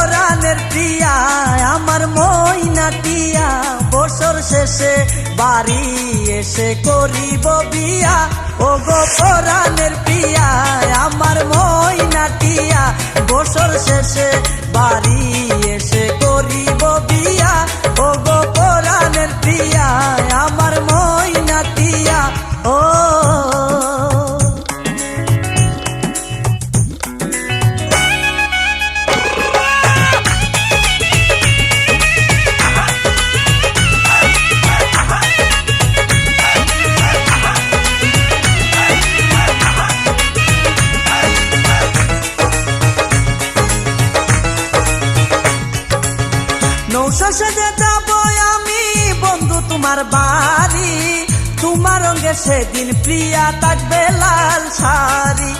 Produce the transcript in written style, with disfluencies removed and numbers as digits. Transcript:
পরাণের প্রিয়া আমার ময়না টিয়া, বছর শেষে বাড়ি এসে করিব বিয়া। ওগো পরাণের প্রিয়া আমার ময়না টিয়া, বছর শেষে বাড়ি এসে করিব বিয়া। ওগো পরাণের প্রিয়া আমার ময়না টিয়া। ও নৌশা সেজে যাব আমি বন্ধু তোমার বাড়ি, তোমার রঙে সেদিন প্রিয়া থাকবে লাল শাড়ি।